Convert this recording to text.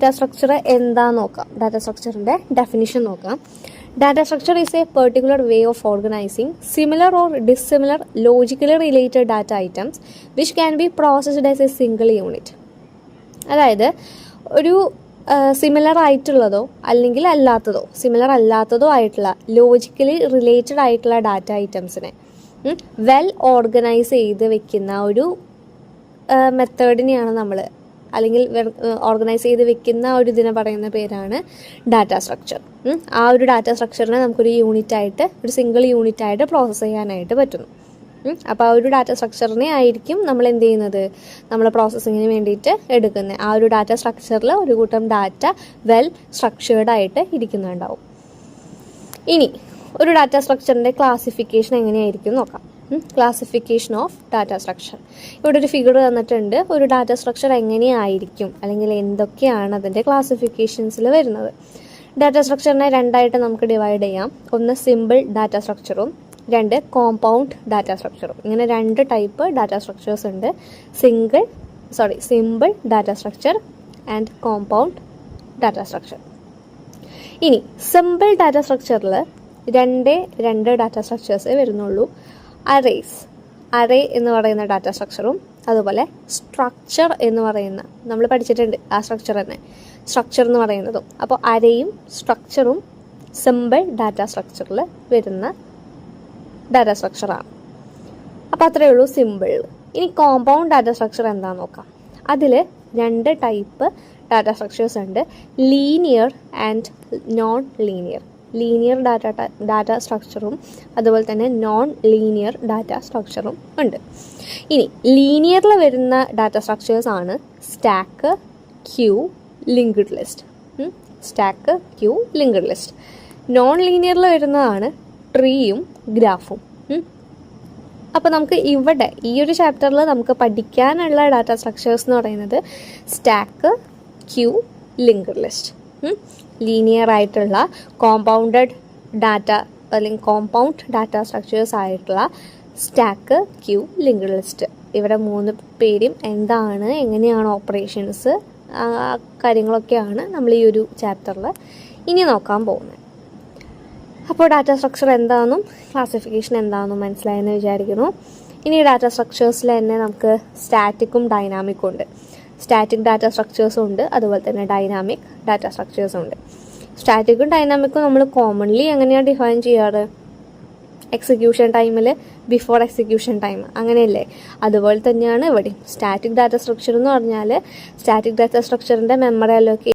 Data structure എന്താന്ന് നോക്കാം. Data സ്ട്രക്ചറിന്റെ definition നോക്കാം. Data structure is a particular way of organizing similar or dissimilar logically related data items which can be processed as a single unit. അതായത് ഒരു similar ആയിട്ടുള്ളതോ അല്ലെങ്കിൽ അല്ലാത്തതോ similar അല്ലാത്തതോ ആയിട്ടുള്ള logically related ആയിട്ടുള്ള data ഐറ്റംസിനെ well organise ചെയ്ത് വെക്കുന്ന ഒരു മെത്തേഡിനെയാണ് നമ്മൾ അല്ലെങ്കിൽ ഓർഗനൈസ് ചെയ്ത് വെക്കുന്ന ഒരു ഇതിനെ പറയുന്ന പേരാണ് ഡാറ്റ സ്ട്രക്ചർ. ആ ഒരു ഡാറ്റ സ്ട്രക്ചറിനെ നമുക്കൊരു യൂണിറ്റായിട്ട് ഒരു സിംഗിൾ യൂണിറ്റായിട്ട് പ്രോസസ്സ് ചെയ്യാനായിട്ട് പറ്റുന്നു. അപ്പോൾ ആ ഒരു ഡാറ്റ സ്ട്രക്ചറിനെ ആയിരിക്കും നമ്മൾ എന്ത് ചെയ്യുന്നത്, നമ്മൾ പ്രോസസ്സിങ്ങിന് വേണ്ടിയിട്ട് എടുക്കുന്നത്. ആ ഒരു ഡാറ്റ സ്ട്രക്ചറിൽ ഒരു കൂട്ടം ഡാറ്റ വെൽ സ്ട്രക്ചേർഡായിട്ട് ഇരിക്കുന്നുണ്ടാവും. ഇനി ഒരു ഡാറ്റ സ്ട്രക്ചറിൻ്റെ ക്ലാസിഫിക്കേഷൻ എങ്ങനെയായിരിക്കും നോക്കാം. Classification of data structure. ഇവിടെ ഒരു ഫിഗർ തന്നിട്ടുണ്ട്. ഒരു ഡാറ്റ സ്ട്രക്ചർ എങ്ങനെയായിരിക്കും അല്ലെങ്കിൽ എന്തൊക്കെയാണ് അതിൻ്റെ ക്ലാസിഫിക്കേഷൻസിൽ വരുന്നത്. ഡാറ്റ സ്ട്രക്ചറിനെ രണ്ടായിട്ട് നമുക്ക് ഡിവൈഡ് ചെയ്യാം. ഒന്ന് സിമ്പിൾ ഡാറ്റ സ്ട്രക്ചറും രണ്ട് കോമ്പൗണ്ട് ഡാറ്റ സ്ട്രക്ചറും. ഇങ്ങനെ രണ്ട് ടൈപ്പ് ഡാറ്റ സ്ട്രക്ചേഴ്സ് ഉണ്ട്. Simple data structure and compound data structure. ഇനി സിമ്പിൾ ഡാറ്റ സ്ട്രക്ചറിൽ രണ്ട് ഡാറ്റ സ്ട്രക്ചേഴ്സേ വരുന്നുള്ളൂ. അറേ എന്ന് പറയുന്ന ഡാറ്റ സ്ട്രക്ചറും അതുപോലെ സ്ട്രക്ചർ എന്ന് പറയുന്ന, നമ്മൾ പഠിച്ചിട്ടുണ്ട് ആ സ്ട്രക്ചർ തന്നെ, സ്ട്രക്ചർ എന്ന് പറയുന്നതും. അപ്പോൾ അരയും സ്ട്രക്ചറും സിമ്പിൾ ഡാറ്റ സ്ട്രക്ചറിൽ വരുന്ന ഡാറ്റ സ്ട്രക്ചറാണ്. അപ്പോൾ അത്രയേ ഉള്ളൂ സിമ്പിൾ. ഇനി കോമ്പൗണ്ട് ഡാറ്റ സ്ട്രക്ചർ എന്താണെന്ന് നോക്കാം. അതിൽ രണ്ട് ടൈപ്പ് ഡാറ്റ സ്ട്രക്ചേഴ്സ് ഉണ്ട്. Linear and non linear. Linear data സ്ട്രക്ചറും അതുപോലെ തന്നെ നോൺ ലീനിയർ ഡാറ്റ സ്ട്രക്ചറും ഉണ്ട്. ഇനി ലീനിയറിൽ വരുന്ന ഡാറ്റ സ്ട്രക്ചേഴ്സ് ആണ് stack, queue, linked list. Stack, queue, linked list. Non ലീനിയറിൽ വരുന്നതാണ് ട്രീയും ഗ്രാഫും. അപ്പോൾ നമുക്ക് ഇവിടെ ഈ ഒരു ചാപ്റ്ററിൽ നമുക്ക് പഠിക്കാനുള്ള ഡാറ്റ സ്ട്രക്ചേഴ്സ് എന്ന് പറയുന്നത് stack, queue, linked list. Linear ആയിട്ടുള്ള കോമ്പൗണ്ടഡ് ഡാറ്റ അല്ലെങ്കിൽ കോമ്പൗണ്ട് ഡാറ്റ സ്ട്രക്ചേഴ്സ് ആയിട്ടുള്ള സ്റ്റാക്ക്, ക്യൂ, ലിങ്ക്ഡ് ലിസ്റ്റ്. ഇവിടെ മൂന്ന് പേരും എന്താണ്, എങ്ങനെയാണ് ഓപ്പറേഷൻസ്, കാര്യങ്ങളൊക്കെയാണ് നമ്മൾ ഈ ഒരു ചാപ്റ്ററിൽ ഇനി നോക്കാൻ പോകുന്നത്. അപ്പോൾ ഡാറ്റ സ്ട്രക്ചർ എന്താണെന്നും ക്ലാസിഫിക്കേഷൻ എന്താണെന്നും മനസ്സിലായെന്ന് വിചാരിക്കുന്നു. ഇനി ഡാറ്റ സ്ട്രക്ചേഴ്സിൽ തന്നെ നമുക്ക് സ്റ്റാറ്റിക്കും ഡൈനാമിക്കും ഉണ്ട്. സ്റ്റാറ്റിക് ഡാറ്റ സ്ട്രക്ചേഴ്സും ഉണ്ട്, അതുപോലെ തന്നെ ഡൈനാമിക് ഡാറ്റ സ്ട്രക്ചേഴ്സും ഉണ്ട്. സ്റ്റാറ്റിക്കും ഡൈനാമിക്കും നമ്മൾ കോമൺലി എങ്ങനെയാണ് ഡിഫൈൻ ചെയ്യാറ്? എക്സിക്യൂഷൻ ടൈമിൽ ബിഫോർ എക്സിക്യൂഷൻ ടൈം, അങ്ങനെയല്ലേ? അതുപോലെ തന്നെയാണ് ഇവിടെയും. സ്റ്റാറ്റിക് ഡാറ്റ സ്ട്രക്ചർ എന്ന് പറഞ്ഞാൽ സ്റ്റാറ്റിക് ഡാറ്റ സ്ട്രക്ചറിൻ്റെ മെമ്മറി അലോക്കേഷൻ